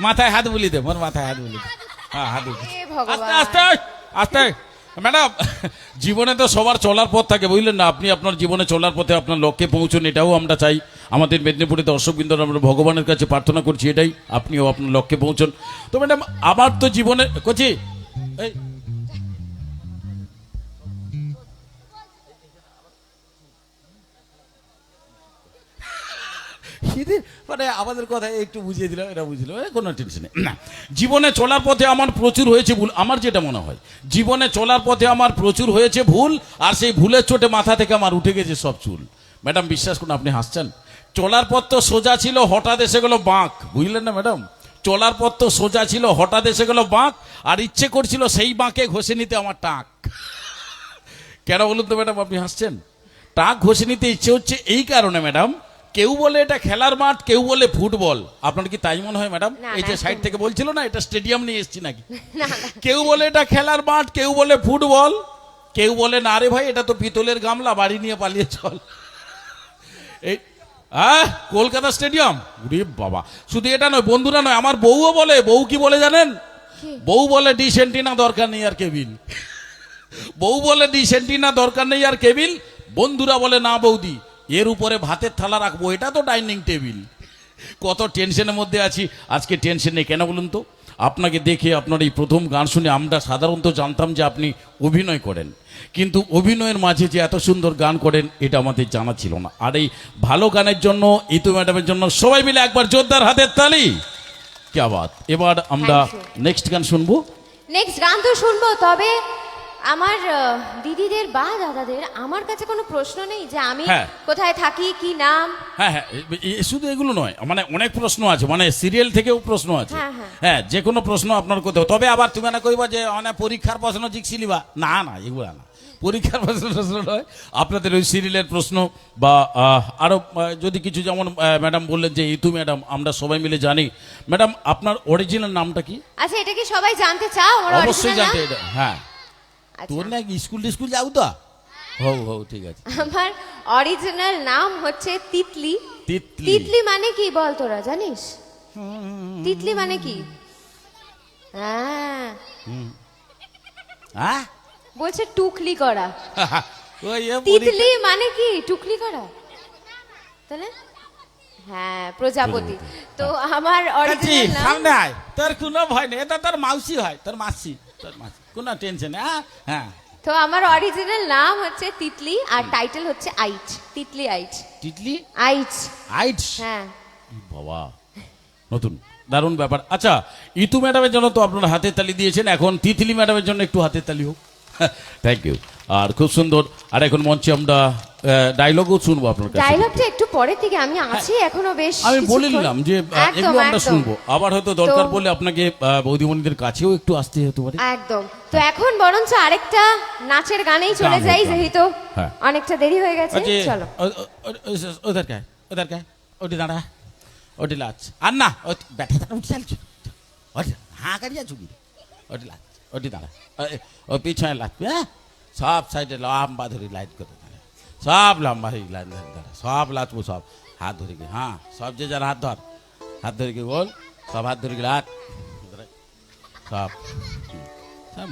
মাথায় হাত বুলি দে, মোর মাথায় হাত বুলি দে। হ্যাঁ, হাত বুলি দে। এ ভগবান। আস্তে আস্তে আস্তে। ম্যাডাম, জীবনে তো সবার চলার পথ থাকে, বুঝলেন না? আপনি আপনার জীবনে চলার পথে আপনার লক্ষ্যে পৌঁছুন, এটাও আমরা চাই। আমাদের মেদিনীপুরে দর্শকবৃন্দ, আমরা ভগবানের কাছে প্রার্থনা করছি এটাই, আপনিও আপনার লক্ষ্যে পৌঁছুন। তো ম্যাডাম, আমার তো জীবনে কচি এই মানে আমাদের কথা একটু বুঝিয়ে দিলাম, এটা বুঝলো, কোনো টেনশন নেই না। জীবনে চলার পথে আমার প্রচুর হয়েছে ভুল, আমার যেটা মনে হয় জীবনে চলার পথে আমার প্রচুর হয়েছে ভুল, আর সেই ভুলের চোটে মাথা থেকে আমার উঠে গেছে সব চুল। ম্যাডাম বিশ্বাস করুন, আপনি হাসছেন, চলার পথ তো সোজা ছিল, হঠাৎ এসে গেল বাঁক, বুঝলেন না ম্যাডাম? চলার পথ তো সোজা ছিল, হঠাৎ এসে গেল বাঁক, আর ইচ্ছে করছিল সেই বাঁকে ঘষে নিতে আমার টাক। কেন বলুন তো ম্যাডাম, আপনি হাসছেন? টাক ঘষে নিতে ইচ্ছে হচ্ছে এই কারণে ম্যাডাম, কেউ বলে এটা খেলার মাঠ, কেউ বলে ফুটবল। আপনার কি তাই মনে হয় ম্যাডাম? না, এই যে না, সাইড থেকে বলছিল না, এটা স্টেডিয়াম নিয়ে এসেছি নাকি? না, না। কেউ বলে এটা খেলার মাঠ, কেউ বলে ফুটবল, কেউ বলে না রে ভাই এটা তো পিতলের গামলা, বাড়ি নিয়ে পালিয়ে চল। এই কলকাতা স্টেডিয়াম, ওরে বাবা! শুধু এটা নয় বন্ধুরা, নয় আমার বউও বলে। বউ কি বলে জানেন? কি? বউ বলে ডিশ অ্যান্টিনা দরকার নেই আর কেবিল। বউ বলে ডিশ অ্যান্টিনা দরকার নেই আর কেবিল। বন্ধুরা বলে না বৌদি, এর উপরে ভাতের থালা রাখবো, এটা তো ডাইনিং টেবিল। কত টেনশনের মধ্যে আছি, আজকে টেনশন নেই। কেন বলুন তো? আপনাকে দেখে, আপনার এই প্রথম গান শুনে আমরা সাধারণত জানতাম যে আপনি অভিনয় করেন, কিন্তু অভিনয়ের মাঝে যে এত সুন্দর গান করেন এটা আমাদের জানা ছিল না। আর এই ভালো গানের জন্য, ইতু ম্যাডামের জন্য সবাই মিলে একবার জোরদার হাতের তালি। কি বাত! এবার আমরা Thank নেক্সট গান শুনবো। নেক্সট গান তো শুনবো, তবে আমার দিদিদের বা দাদাদের আমার কাছে কোনো প্রশ্ন নেই যে আমি হ্যাঁ। কোথায় থাকি, কি নাম। হ্যাঁ হ্যাঁ, শুধু এগুলো নয়, মানে অনেক প্রশ্ন আছে, মানে সিরিয়াল থেকেও প্রশ্ন আছে। হ্যাঁ, হ্যাঁ। হ্যাঁ, যে কোনো প্রশ্ন আপনার কোথাও। তবে আবার তুমি না কইবা যে মানে পরীক্ষার প্রশ্ন জিজ্ঞেসিলি বা না, না এগুলো না, পরীক্ষার প্রশ্ন নয়, আপনাদের ওই সিরিয়ালের প্রশ্ন বা আরো যদি কিছু, যেমন ম্যাডাম বললেন যে ইতু ম্যাডাম, আমরা সবাই মিলে জানি। ম্যাডাম, আপনার অরিজিনাল নামটা কি? আচ্ছা, এটা কি সবাই জানতে চাও আমার অবশ্যই original জানতে নাম? এটা। হ্যাঁ, আচ্ছা, তোর না স্কুল যাও তো? হও হও, ঠিক আছে। আমার অরিজিনাল নাম হচ্ছে তিতলি। তিতলি। তিতলি মানে কি বল তোরা জানিস? তিতলি মানে কি? হ্যাঁ, হ্যাঁ, বলছে টুকলি করা। ওই এ তিতলি মানে কি? টুকলি করা, তাহলে হ্যাঁ, প্রজাপতি। তো আমার কাচি, অরিজিনাল নাম, সামনে আয়, তোর কোনো ভয় নেই, এটা তোর মাউসি হয়, তোর মাসি, কোনো টেনশন নেই। হ্যাঁ, তো আমার অরিজিনাল নাম হচ্ছে তিতলি, আর টাইটেল হচ্ছে আইচ, তিতলি আইচ। টিটলি আইচ, আইটস। হ্যাঁ। বাবা, নতুন দারুণ ব্যাপার। আচ্ছা, ইতু ম্যাডামের জন্য তো আপনারা হাতের তালি দিয়েছেন, এখন তিতলি ম্যাডামের জন্য একটু হাতের তালি হোক। Thank you. আর খুব সুন্দর। আর এখন মঞ্চে আমরা ডায়লগও শুনবো আপনার কাছে। ডায়লগটা একটু পরের দিকে, আমি আছি এখনো বেশ আমি বলে কিছুক্ষণ। নিলাম যে একদম, এগুলো আমরা একদম। শুনবো, আবার হয়তো দরকার তো- পড়লে আপনাকে বৌদিমণিদের কাছেও একটু আসতে হতে পারে। একদম। তো এখন বরঞ্চ আরেকটা নাচের গানেই চলে গান হোক, যাই, গান। যেহেতু হ্যাঁ। অনেকটা দেরি হয়ে গেছে। আচ্ছা, চলো। ওদের কে, ওদের কে, ওটি দাঁড়া, ওটি লাচ আর না, ব্যাটা উঠে চালছ, ওটি হাঁ কাটিয়া চুকি, ওটি লাচ, ওটি দাঁড়া, ও পিছনে লাগবে। হ্যাঁ, সব সাইডে লম্বা ধরে লাইট করে দাঁড়া, সব লম্বা হয়ে লাইন ধরে দাঁড়া, সব লাচবো, সব হাত ধরে গিয়ে, হ্যাঁ সব যে যার হাত ধর, হাত ধরে গিয়ে বল, সব হাত ধরে গিয়ে লাচ, সব সব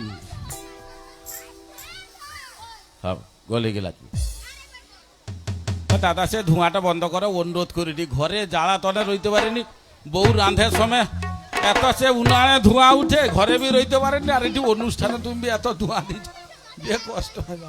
সব গলে গেলা। দাদা, সে ধোঁয়াটা বন্ধ করো, অনুরোধ করিনি, ঘরে জ্বালা তলে রইতে পারেনি, বউ রাঁধের সময় এত সে উনানে ধোঁয়া উঠে, ঘরে বি রইতে পারেনি, আর এটি অনুষ্ঠানে তুমি এত ধোঁয়া দিচ্ছ, যে কষ্ট হয়।